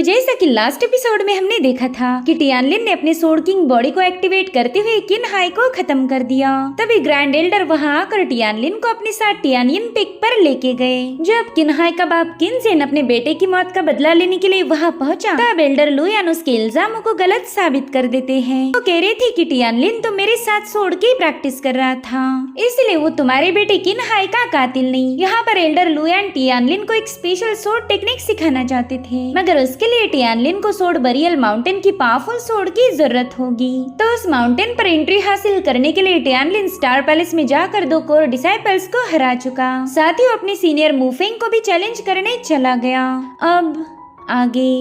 जैसा कि last episode में हमने देखा था कि टियानलिन ने अपने सोड किंग बॉडी को एक्टिवेट करते हुए किन हाई को खत्म कर दिया। तभी ग्रैंड एल्डर वहां आकर टियानलिन को अपने साथ टियानियन पिक पर लेके गए। जब किन हाई का बाप किनजेन अपने बेटे की मौत का बदला लेने के लिए वहां पहुंचा, तब एल्डर लुयान उसके इल्जामों को गलत साबित कर देते हैं। वो कह रही थी कि टियानलिन तो मेरे साथ सोड की प्रैक्टिस कर रहा था, इसलिए वो तुम्हारे बेटे किन हाई का कातिल नहीं। यहाँ पर एल्डर लुयान टियानलिन को एक स्पेशल सोड टेक्निक सिखाना चाहते थे, मगर उसके लिए टियानलिन को सोड बरियल माउंटेन की पावरफुल सोड की जरूरत होगी। तो उस माउंटेन पर एंट्री हासिल करने के लिए टियानलिन स्टार पैलेस में जाकर 2 कोर डिसाइपल्स को हरा चुका, साथ ही अपने सीनियर मूफेंग को भी चैलेंज करने चला गया। अब आगे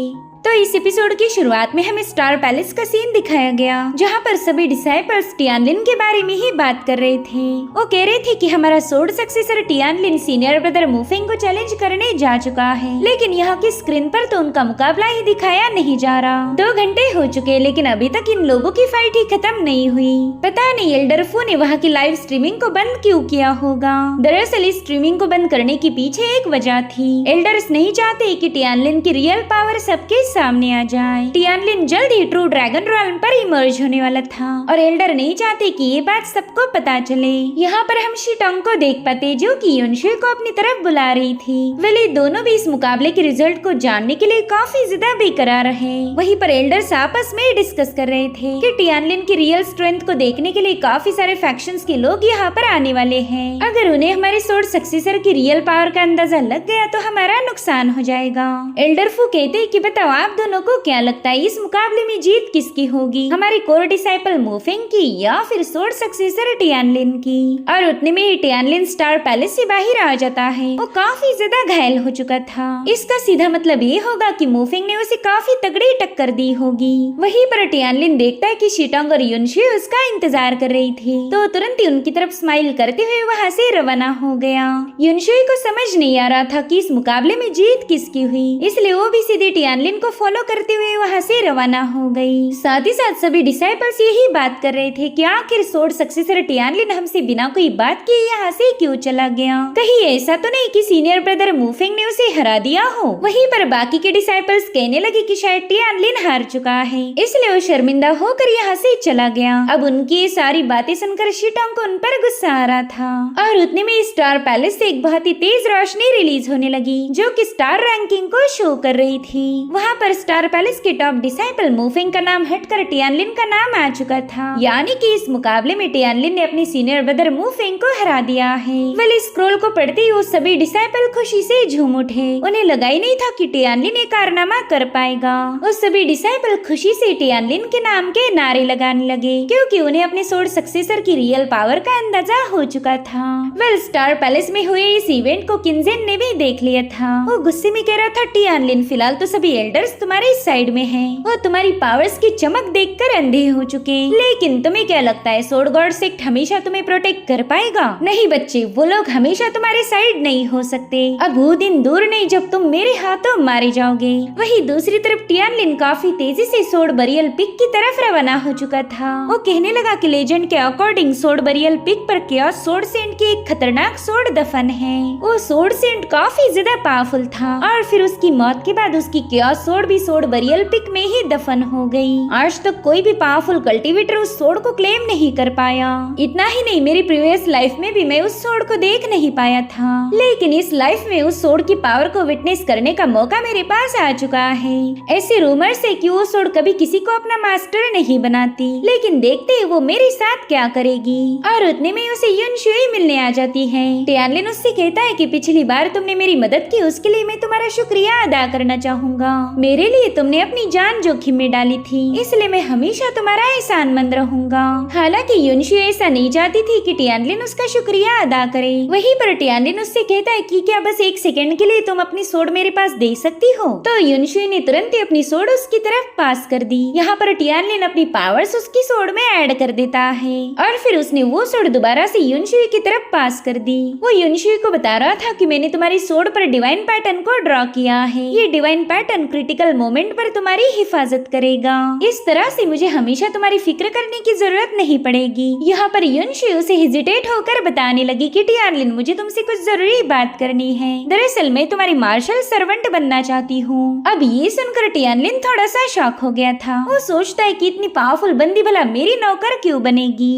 तो इस एपिसोड की शुरुआत में हमें स्टार पैलेस का सीन दिखाया गया, जहाँ पर सभी डिसाइपल्स टियानलिन के बारे में ही बात कर रहे थे। वो कह रहे थे कि हमारा सोड सक्सेसर टियानलिन सीनियर ब्रदर मूफेंग को चैलेंज करने जा चुका है, लेकिन यहाँ की स्क्रीन पर तो उनका मुकाबला ही दिखाया नहीं जा रहा। 2 घंटे हो चुके, लेकिन अभी तक इन लोगों की फाइट ही खत्म नहीं हुई। पता नहीं एल्डर फू ने वहाँ की लाइव स्ट्रीमिंग को बंद क्यों किया होगा। दरअसल इस स्ट्रीमिंग को बंद करने के पीछे एक वजह थी। एल्डर्स नहीं चाहते कि टियानलिन की रियल पावर सबके सामने आ जाए। टियानलिन जल्द ही ट्रू ड्रैगन रॉयल पर इमर्ज होने वाला था और एल्डर नहीं चाहते कि ये बात सबको पता चले। यहाँ पर हम शीटोंग को देख पाते, जो कि युनशुई को अपनी तरफ बुला रही थी। वेले दोनों भी इस मुकाबले के रिजल्ट को जानने के लिए काफी ज्यादा बेकरार रहे। वहीं पर एल्डर्स आपस में डिस्कस कर रहे थे कि टियानलिन की रियल स्ट्रेंथ को देखने के लिए काफी सारे फैक्शंस के लोग यहाँ पर आने वाले हैं। अगर उन्हें हमारे सोड सक्सेसर की रियल पावर का अंदाजा लग गया तो हमारा नुकसान हो जाएगा। एल्डर फू कहते कि बताओ आप दोनों को क्या लगता है इस मुकाबले में जीत किसकी होगी, हमारी कोर डिसाइपल मूफेंग की या फिर सोड सक्सेसर टियानलिन की। और उतने में ही टियानलिन स्टार पैलेस से बाहर आ जाता है। वो काफी ज्यादा घायल हो चुका था। इसका सीधा मतलब ये होगा कि मूफेंग ने उसे काफी तगड़ी टक्कर दी होगी। वहीं पर टियानलिन देखता है कि शीटोंग और युनशुई उसका इंतजार कर रही थी, तो तुरंत ही उनकी तरफ स्माइल करते हुए वहाँ से रवाना हो गया। युनशुई को समझ नहीं आ रहा था कि इस मुकाबले में जीत किसकी हुई, इसलिए वो भी सीधे टियानलिन को फॉलो करते हुए वहाँ से रवाना हो गई। साथ ही साथ सभी डिसाइपल्स यही बात कर रहे थे कि आखिर सोड सक्सेसर टियानलिन हमसे बिना कोई बात किए यहाँ से क्यों चला गया। कहीं ऐसा तो नहीं कि सीनियर ब्रदर मूफेंग ने उसे हरा दिया हो। वहीं पर बाकी के डिसाइपल्स कहने लगे कि शायद टियानलिन हार चुका है, इसलिए वो शर्मिंदा होकर यहाँ से चला गया। अब उनकी ये सारी बातें सुनकर शीटोंग को उन पर गुस्सा आ रहा था और उतने में स्टार पैलेस से एक बहुत ही तेज रोशनी रिलीज होने लगी, जो कि स्टार रैंकिंग को शो कर रही थी। वहाँ पर स्टार पैलेस के टॉप डिसाइपल मूफेंग का नाम हटकर टियानलिन का नाम आ चुका था, यानी कि इस मुकाबले में टियानलिन ने अपने सीनियर ब्रदर मूफेंग को हरा दिया है। वेल स्क्रॉल को पढ़ते ही वो सभी डिसाइपल खुशी से झूम उठे। उन्हें लगा ही नहीं था कि टियानलिन ये कारनामा कर पाएगा। वो सभी डिसाइपल खुशी से टियानलिन के नाम के नारे लगाने लगे, क्योंकि उन्हें अपने सोड सक्सेसर की रियल पावर का अंदाजा हो चुका था। वेल स्टार पैलेस में हुए इस इवेंट को किनजेन ने भी देख लिया था। वो गुस्से में कह रहा था टियानलिन फिलहाल तो सभी एल्डर्स तुम्हारे साइड में हैं। वो तुम्हारी पावर्स की चमक देखकर अंधे हो चुके, लेकिन तुम्हें क्या लगता है सोड गॉड सेक्ट हमेशा तुम्हें प्रोटेक्ट कर पाएगा? नहीं बच्चे, वो लोग हमेशा तुम्हारे साइड नहीं हो सकते। अब वो दिन दूर नहीं जब तुम मेरे हाथों मारे जाओगे। वहीं दूसरी तरफ टियानलिन काफी तेजी से सोड बरियल पिक की तरफ रवाना हो चुका था। वो कहने लगा कि लेजेंड के अकॉर्डिंग सोड बरियल पिक पर कियोस सोड सेंट की एक खतरनाक सोड दफन है। वो सोड सेंट काफी ज्यादा पावरफुल था और फिर उसकी मौत के बाद उसकी कियोस सोड भी सोड बरियल पिक में ही दफन हो गई। आज तक कोई भी पावरफुल कल्टीवेटर उस सोड को क्लेम नहीं कर पाया। इतना ही नहीं, मेरी प्रीवियस लाइफ में भी मैं उस सोड को देख नहीं पाया था, लेकिन इस लाइफ में उस सोड की पावर को विटनेस करने का मौका मेरे पास आ चुका है। ऐसे रूमर्स है कि वो सोड कभी किसी को अपना मास्टर नहीं बनाती, लेकिन देखते हैं वो मेरे साथ क्या करेगी। और उतने में उसे युनशुई मिलने आ जाती है। टियानलिन उससे कहता है कि पिछली बार तुमने मेरी मदद की, उसके लिए मैं तुम्हारा शुक्रिया अदा करना चाहूंगा। मेरे लिए तुमने अपनी जान जोखिम में डाली थी, इसलिए मैं हमेशा तुम्हारा एहसानमंद रहूंगा। हालांकि युनशुई ऐसा नहीं चाहती थी कि टियानलिन उसका शुक्रिया अदा करे। वहीं पर टियानलिन उससे कहता है कि क्या बस 1 सेकंड के लिए तुम अपनी सोड मेरे पास दे सकती हो? तो युनशुई ने तुरंत ही अपनी सोड उसकी तरफ पास कर दी। यहाँ पर टियानलिन अपनी पावर्स उसकी सोड में ऐड कर देता है और फिर उसने वो सोड दोबारा से युनशुई की तरफ पास कर दी। वो युनशुई को बता रहा था कि मैंने तुम्हारी सोड पर डिवाइन पैटर्न को ड्रॉ किया है। ये divine pattern critical critical moment पर तुम्हारी हिफाजत करेगा। इस तरह से मुझे हमेशा तुम्हारी फिक्र करने की जरूरत नहीं पड़ेगी। यहाँ पर युनशियो से हेजिटेट होकर बताने लगी कि टियानलिन, मुझे तुमसे कुछ जरूरी बात करनी है। दरअसल मैं तुम्हारी मार्शल सर्वेंट बनना चाहती हूँ। अब ये सुनकर टियानलिन थोड़ा सा शॉक हो गया था। वो सोचता है कि इतनी पावरफुल बंदी भला मेरी नौकर क्यों बनेगी।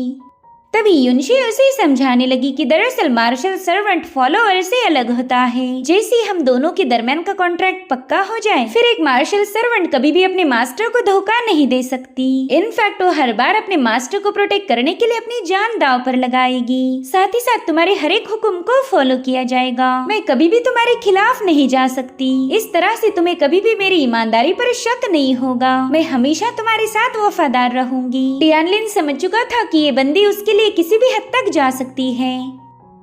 तभी युनशियो उसे समझाने लगी कि दरअसल मार्शल सर्वेंट फॉलोअर से अलग होता है। जैसे हम दोनों के दरमियान का कॉन्ट्रैक्ट पक्का हो जाए, फिर एक मार्शल सर्वेंट कभी भी अपने मास्टर को धोखा नहीं दे सकती। इनफैक्ट वो हर बार अपने मास्टर को प्रोटेक्ट करने के लिए अपनी जान दांव पर लगाएगी। साथ ही साथ तुम्हारे हर एक हुक्म को फॉलो किया जाएगा। मैं कभी भी तुम्हारे खिलाफ नहीं जा सकती। इस तरह से तुम्हें कभी भी मेरी ईमानदारी पर शक नहीं होगा। मैं हमेशा तुम्हारे साथ वफादार रहूंगी। टियानलिन समझ चुका था कि ये बंदी उसके लिए किसी भी हद तक जा सकती है,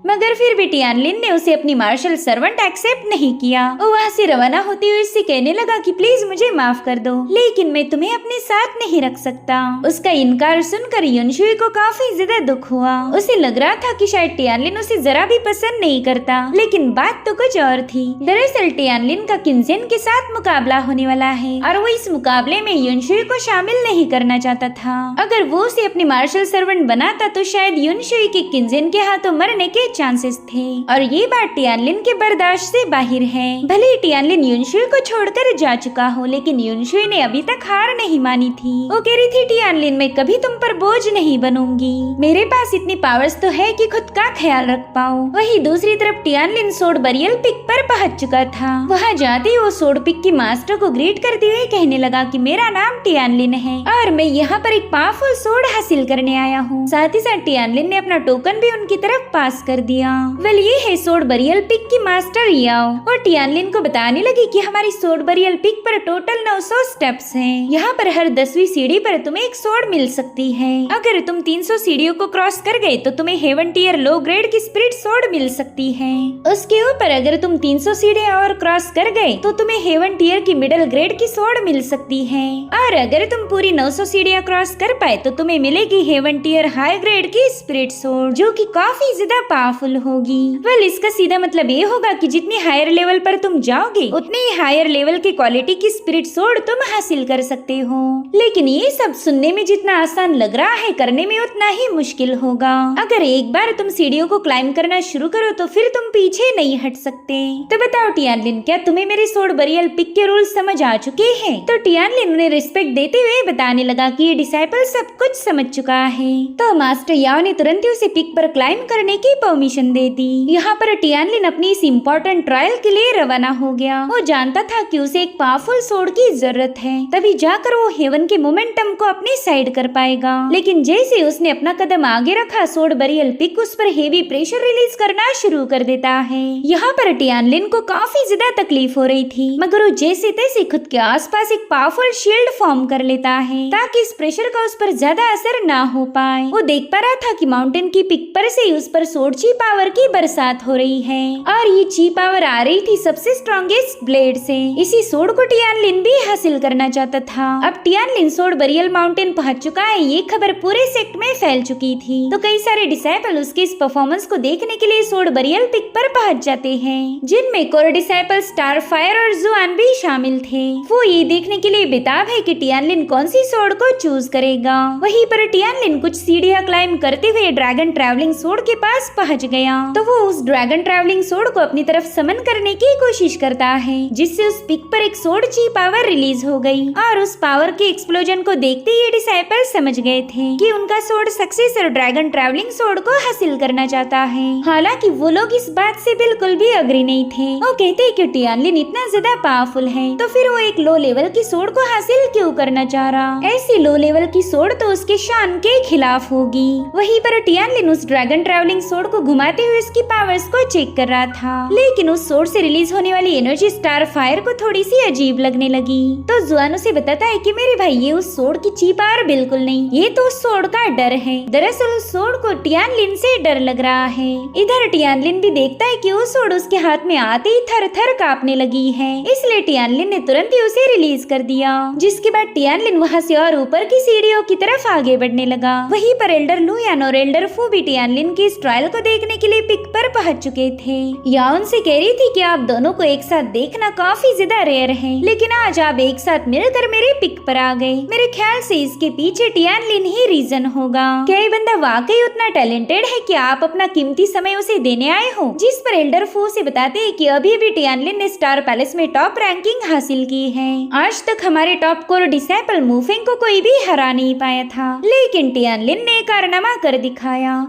मगर फिर भी टियानलिन ने उसे अपनी मार्शल सर्वेंट एक्सेप्ट नहीं किया। वो वहाँ से रवाना होते हुए उससे कहने लगा कि प्लीज मुझे माफ कर दो, लेकिन मैं तुम्हें अपने साथ नहीं रख सकता। उसका इनकार सुनकर युनशियो को काफी ज्यादा दुख हुआ। उसे लग रहा था कि शायद टियानलिन उसे जरा भी पसंद नहीं करता, लेकिन बात तो कुछ और थी। दरअसल टियानलिन का किन्जेन के साथ मुकाबला होने वाला है और वो इस मुकाबले में युनशियो को शामिल नहीं करना चाहता था। अगर वो उसे अपनी मार्शल सर्वेंट बनाता तो शायद युनशियो के किन्जेन के हाथों मरने के चांसेस थे, और ये बात टियानलिन के बर्दाश्त से बाहर है। भले ही टियानलिन युनशियो को छोड़कर जा चुका हो, लेकिन युनशियो ने अभी तक हार नहीं मानी थी। वो कह रही थी, टियानलिन मैं कभी तुम पर बोझ नहीं बनूंगी। मेरे पास इतनी पावर्स तो है कि खुद का ख्याल रख पाऊं। वहीं दूसरी तरफ टियानलिन सोड बरियल पिक पर पहुंच चुका था। वहाँ जाते ही वो सोड पिक की मास्टर को ग्रीट करते हुए कहने लगा कि मेरा नाम टियानलिन है और मैं यहाँ पर एक पावरफुल सोड हासिल करने आया हूँ। साथ ही साथ टियानलिन ने अपना टोकन भी उनकी तरफ पास कर दिया। वेल ये है सोड बरियल पिक की मास्टर याओ। और टियानलिन को बताने लगी कि हमारी सोड बरियल पिक पर टोटल 900 स्टेप्स हैं। यहाँ पर हर 10वीं सीढ़ी पर तुम्हें एक सोड मिल सकती है। अगर तुम 300 सीढ़ियों को क्रॉस कर गए तो तुम्हें हेवन टियर लो ग्रेड की स्पिरिट सोड मिल सकती है। उसके ऊपर अगर तुम 300 सीढ़ियाँ और क्रॉस कर गए तो तुम्हें हेवन टियर की मिडिल ग्रेड की सोड मिल सकती है। और अगर तुम पूरी 900 सीढ़ियाँ क्रॉस कर पाए तो तुम्हें मिलेगी हेवन टियर हाई ग्रेड की स्पिरिट सोड, जो कि काफी ज्यादा पावरफुल होगी। वेल इसका सीधा मतलब ये होगा कि जितनी हायर लेवल पर तुम जाओगे उतनी ही हायर लेवल की क्वालिटी की स्पिरिट सोड तुम हासिल कर सकते हो। लेकिन ये सब सुनने में जितना आसान लग रहा है, करने में उतना ही मुश्किल होगा। अगर एक बार तुम सीढ़ियों को क्लाइंब करना शुरू करो तो फिर तुम पीछे नहीं हट सकते। तो बताओ टियानलिन, क्या तुम्हें मेरे सोड बरियल पिक के रूल समझ आ चुके हैं? तो टियानलिन उन्हें रिस्पेक्ट देते हुए बताने लगा कि ये डिसाइपल सब कुछ समझ चुका है। तो मास्टर याओ ने तुरंत ही उसे पिक पर क्लाइंब करने की परमिशन दे दी। यहाँ पर टियानलिन अपनी इस इम्पोर्टेंट ट्रायल के लिए रवाना हो गया। वो जानता था कि उसे एक पावरफुल सोड की जरूरत है, तभी जाकर वो हेवन के मोमेंटम को अपनी साइड कर पाएगा। लेकिन जैसे उसने अपना कदम आगे रखा, सोड बरियल पिक उस पर हेवी प्रेशर रिलीज करना शुरू कर देता है। यहाँ पर टियानलिन को काफी ज्यादा तकलीफ हो रही थी, मगर वो जैसे तैसे खुद के आसपास एक पावरफुल शील्ड फॉर्म कर लेता है ताकि इस प्रेशर का उस पर ज्यादा असर ना हो पाए। वो देख पा रहा था कि माउंटेन की पिक पर से उस पर सोड ची पावर की बरसात हो रही है और ये ची पावर आ रही थी सबसे स्ट्रॉन्गेस्ट ब्लेड से। इसी सोड को टियानलिन भी हासिल करना चाहता था। अब टियानलिन सोड बरियल माउंटेन पहुंच चुका है, ये खबर पूरे सेक्ट में फैल चुकी थी। तो कई सारे डिसाइपल उसके इस परफॉर्मेंस को देखने के लिए सोड बरियल पिक पर पहुंच जाते हैं, जिनमें कोर डिसाइपल स्टार फायर और जुआन भी शामिल थे। वो ये देखने के लिए बेताब है कि टियानलिन कौन सी सोड को चूज करेगा। वहीं पर टियानलिन कुछ सीढ़ियां क्लाइंब करते हुए ड्रैगन ट्रैवलिंग सोड के पास पहुंच गया। तो वो उस ड्रैगन ट्रैवलिंग सोड को अपनी तरफ समन करने की कोशिश करता है, जिससे उस पिक पर एक सोड ची पावर रिलीज हो गई। और उस पावर के एक्सप्लोजन को देखते ही डिसाइपल समझ गए थे कि उनका सोड सक्सेसर ड्रैगन ट्रैवलिंग सोड को हासिल करना चाहता है। हालांकि वो लोग इस बात से बिल्कुल भी अग्री नहीं थे। वो कहते कि टियानलिन इतना ज्यादा पावरफुल है तो फिर वो एक लो लेवल की सोड को हासिल क्यों करना चाह रहा। ऐसी लो लेवल की सोड तो उसके शान के खिलाफ होगी। वहीं पर टियानलिन उस ड्रैगन ट्रैवलिंग सोड को घुमाते हुए उसकी पावर्स को चेक कर रहा था, लेकिन उस सोड से रिलीज होने वाली एनर्जी स्टार फायर को थोड़ी सी अजीब लगने लगी। तो जुआन उसे बताता है कि मेरे भाई ये उस सोड की ची पावर बिल्कुल नहीं, ये तो उस सोड का डर है। दरअसल उस सोड को टियानलिन से डर लग रहा है। इधर टियानलिन भी देखता है कि वो सोड उसके हाथ में आते ही थर थर कांपने लगी है, इसलिए टियानलिन ने तुरंत ही उसे रिलीज कर दिया। जिसके बाद टियानलिन वहाँ से और ऊपर की सीढ़ियों की तरफ आगे बढ़ने लगा। वहीं पर एल्डर लुयान और एल्डर फू भी टियानलिन की इस ट्रायल को देखने के लिए पिक पर पहुंच चुके थे। या उनसे कह रही थी कि आप दोनों को एक साथ देखना काफी ज्यादा रेयर है, लेकिन आज आप एक साथ मिलकर मेरे पिक पर आ गए। मेरे ख्याल से इसके पीछे टियानलिन ही रीजन होगा। क्या ये बंदा वाकई उतना टैलेंटेड है कि आप अपना कीमती समय उसे देने आए हो? जिस पर एल्डर फो से बताते हैं कि अभी अभी टियानलिन ने स्टार पैलेस में टॉप रैंकिंग हासिल की है। आज तक हमारे टॉप कोर डिसाइपल मुफेंग को कोई भी हरा नहीं पाया था, लेकिन टियानलिन ने कारनामा कर दिखाया।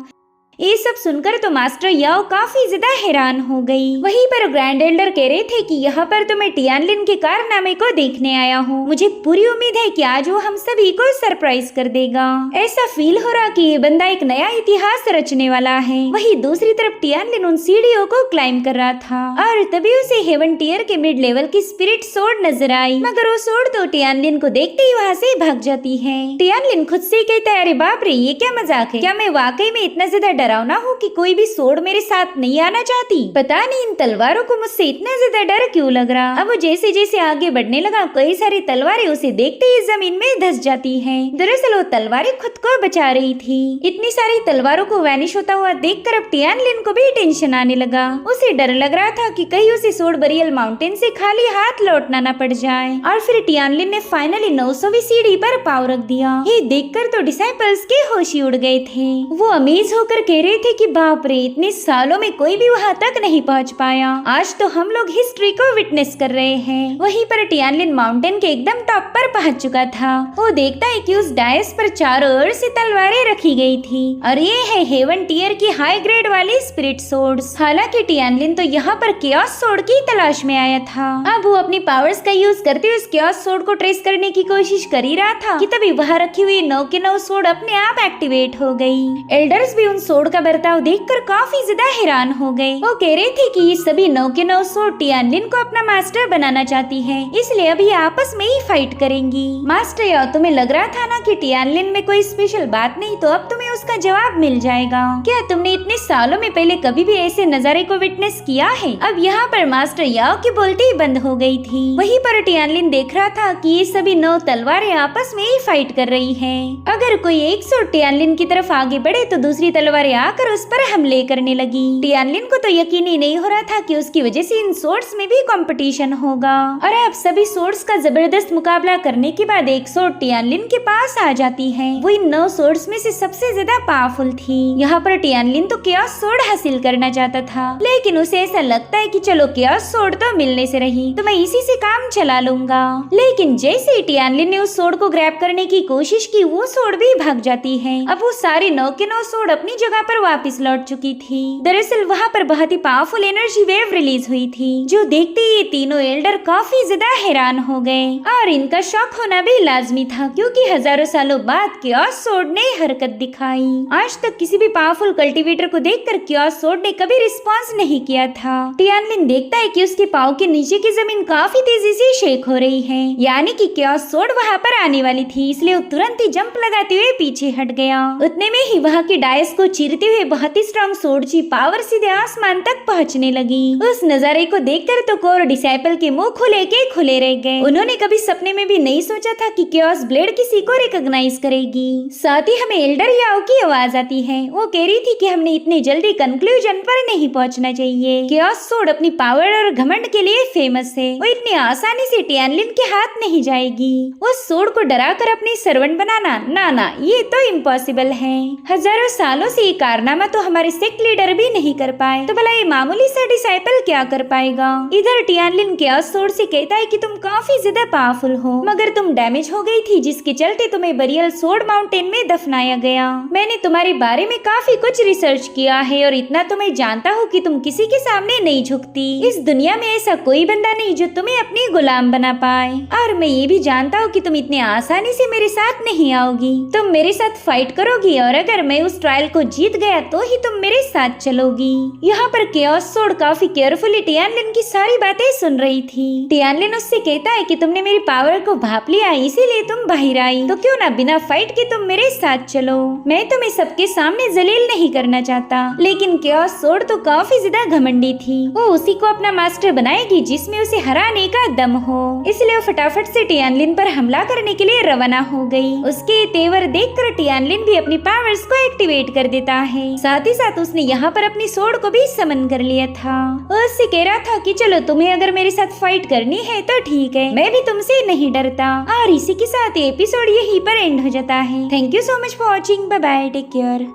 ये सब सुनकर तो मास्टर याओ काफी ज्यादा हैरान हो गई। वहीं पर ग्रैंड एल्डर कह रहे थे कि यहाँ पर तो मैं टियानलिन के कारनामे को देखने आया हूँ। मुझे पूरी उम्मीद है कि आज वो हम सभी को सरप्राइज कर देगा। ऐसा फील हो रहा कि ये बंदा एक नया इतिहास रचने वाला है। वहीं दूसरी तरफ टियानलिन उन सीढ़ियों को क्लाइम कर रहा था और तभी उसे हेवन टियर के मिड लेवल की स्पिरिट सोर्ड नजर आई, मगर वो सोर्ड तो टियानलिन को देखते ही वहाँ से भाग जाती है। टियानलिन खुद से कहता है, अरे बाप रे, ये क्या मजाक है? क्या मैं वाकई में इतना ज्यादा डरावना हूँ कि कोई भी सोर्ड मेरे साथ नहीं आना चाहती? पता नहीं इन तलवारों को मुझसे इतना ज्यादा डर क्यों लग रहा। अब वो जैसे जैसे आगे बढ़ने लगा, कई सारी तलवारें उसे देखते ही जमीन में धंस जाती हैं। दरअसल वो तलवारें खुद को बचा रही थी। इतनी सारी तलवारों को वैनिश होता हुआ देखकर अब टियानलिन को भी टेंशन आने लगा। उसे डर लग रहा था कि कहीं उसे सोर्ड बरियल माउंटेन से खाली हाथ लौटना न पड़ जाए। और फिर टियानलिन ने फाइनली 900वीं सीढ़ी पर पाँव रख दिया। ये देखकर तो डिसाइपल्स के होश ही उड़ गए थे। वो अमेज होकर कह रहे थे कि बाप रे, इतने सालों में कोई भी वहाँ तक नहीं पहुँच पाया। आज तो हम लोग हिस्ट्री को विटनेस कर रहे हैं। वहीं पर टियानलिन माउंटेन के एकदम टॉप पर पहुँच चुका था। वो देखता है कि उस डायस पर चारों ओर से तलवारें रखी गई थी और ये है हेवन टियर की हाई ग्रेड वाली स्पिरिट सोर्ड्स। हालांकि टियानलिन तो यहाँ पर केओस सोर्ड की तलाश में आया था। अब वो अपनी पावर्स का यूज करते हुए उस केओस सोर्ड को ट्रेस करने की कोशिश कर ही रहा था कि तभी वहाँ रखी हुई 9 के 9 सोर्ड अपने आप एक्टिवेट हो गई। एल्डर्स भी उन सोर्ड का बर्ताव देखकर काफी ज्यादा हैरान हो गए। वो कह रहे थे कि ये सभी 9 के 9 सोर्ड टियानलिन को अपना मास्टर बनाना चाहती है, इसलिए अभी आपस में ही फाइट करेंगी। मास्टर याओ, तुम्हें लग रहा था ना कि टियानलिन में कोई स्पेशल बात नहीं, तो अब तुम्हें उसका जवाब मिल जाएगा। क्या तुमने इतने सालों में पहले कभी भी ऐसे नजारे को विटनेस किया है? अब यहाँ पर मास्टर याओ की बोलती ही बंद हो गई थी। वहीं पर टियानलिन देख रहा था कि ये सभी 9 तलवारें आपस में ही फाइट कर रही है। अगर कोई एक सोर्ड टियानलिन की तरफ आगे बढ़े तो दूसरी तलवारें आकर उस पर हमले करने लगी। टियानलिन को तो यकीन ही नहीं हो रहा था कि उसकी वजह से इन सोर्ड्स में भी कंपटीशन होगा। और अब सभी सोर्ड्स का जबरदस्त मुकाबला करने के बाद एक सोर्ड टियानलिन के पास आ जाती है। वो इन 9 सोर्ड्स में से सबसे ज्यादा पावरफुल थी। यहाँ पर टियानलिन तो केओस सोर्ड हासिल करना चाहता था, लेकिन उसे ऐसा लगता है कि चलो केओस सोर्ड तो मिलने से रही, तो मैं इसी से काम चला लूंगा। लेकिन जैसे ही टियानलिन ने उस सोर्ड को ग्रैब करने की कोशिश की, वो सोर्ड भी भाग जाती है। अब वो सारे 9 के 9 सोर्ड अपनी जगह पर वापस लौट चुकी थी। दरअसल वहाँ पर बहुत ही पावरफुल एनर्जी वेव रिलीज हुई थी, जो देखते ही ये तीनों एल्डर काफी ज्यादा हैरान हो गए। और इनका शॉक होना भी लाजमी था, क्योंकि हजारों सालों बाद केओस सोर्ड ने हरकत दिखाई। आज तक किसी भी पावरफुल कल्टीवेटर को देखकर केओस सोर्ड ने कभी रिस्पॉन्स नहीं किया था। टियानलिन देखता है कि उसके पाँव के नीचे की जमीन काफी तेजी से शेक हो रही है, यानी कि केओस सोर्ड वहाँ पर आने वाली थी, इसलिए वो तुरंत ही जंप लगाते हुए पीछे हट गया। उतने में ही वहाँ की डायस को चीरते हुए बहुत ही स्ट्रॉन्ग सोर्ड की पावर सीधे आसमान तक पहुँचने लगी। उस नजारे को देखकर तो कोर डिसाइपल के मुंह खुले के खुले रह गए। उन्होंने कभी सपने में भी नहीं सोचा था कि केओस ब्लेड किसी को रिकॉग्नाइज करेगी। साथ ही हमें एल्डर याओ की आवाज आती है। वो कह रही थी कि हमने इतनी जल्दी कंक्लूजन पर नहीं पहुंचना चाहिए। केओस सोर्ड अपनी पावर और घमंड के लिए फेमस है। वो इतनी आसानी से टियानलिन के हाथ नहीं जाएगी। उस सोर्ड को डरा कर अपनी सर्वेंट बनाना, ना ये तो इम्पॉसिबल है। हजारों सालों से ये कारनामा तो हमारे सेक्ट लीडर भी नहीं कर पाए, तो भला ये मामूली सा डिसाइपल क्या कर पाएगा। इधर टियानलिन केओस सोर्ड से कहता है कि तुम काफी ज्यादा पावरफुल हो, मगर तुम डैमेज हो गई थी, जिसके चलते तुम्हें बरियल सोर्ड माउंटेन में दफनाया गया। मैंने तुम्हारे बारे में काफी कुछ रिसर्च किया है और इतना तो मैं जानता हूँ कि तुम किसी के सामने नहीं झुकती। इस दुनिया में ऐसा कोई बंदा नहीं जो तुम्हें अपनी गुलाम बना पाए। और मैं ये भी जानता हूँ कि तुम इतने आसानी से मेरे साथ नहीं आओगी। तुम मेरे साथ फाइट करोगी और अगर मैं उस ट्रायल को जीत गया तो ही तुम मेरे साथ चलोगी। यहाँ पर केओस सोर्ड काफी केयरफुली टियानलिन की सारी बातें सुन रही थी। टियानलिन उससे कहता है कि तुमने मेरी पावर को भाप लिया, इसीलिए तुम बाहर आई, तो क्यों ना बिना फाइट के तुम मेरे साथ चलो। मैं मैं तुम्हें सबके सामने जलील नहीं करना चाहता, लेकिन क्योस सोड तो काफी ज्यादा घमंडी थी। वो उसी को अपना मास्टर बनाएगी जिसमें उसे हराने का दम हो। इसलिए वो फटाफट से टियानलिन पर हमला करने के लिए रवाना हो गई। उसके तेवर देखकर टियानलिन भी अपनी पावर्स को एक्टिवेट कर देता है। साथ ही साथ उसने यहाँ पर अपनी सोड को भी समन कर लिया था। वो उससे कह रहा था कि चलो तुम्हें अगर मेरे साथ फाइट करनी है तो ठीक है, मैं भी तुमसे नहीं डरता। और इसी के साथ एपिसोड यहीं पर एंड हो जाता है। Thank you so much for watching. Bye bye, take care.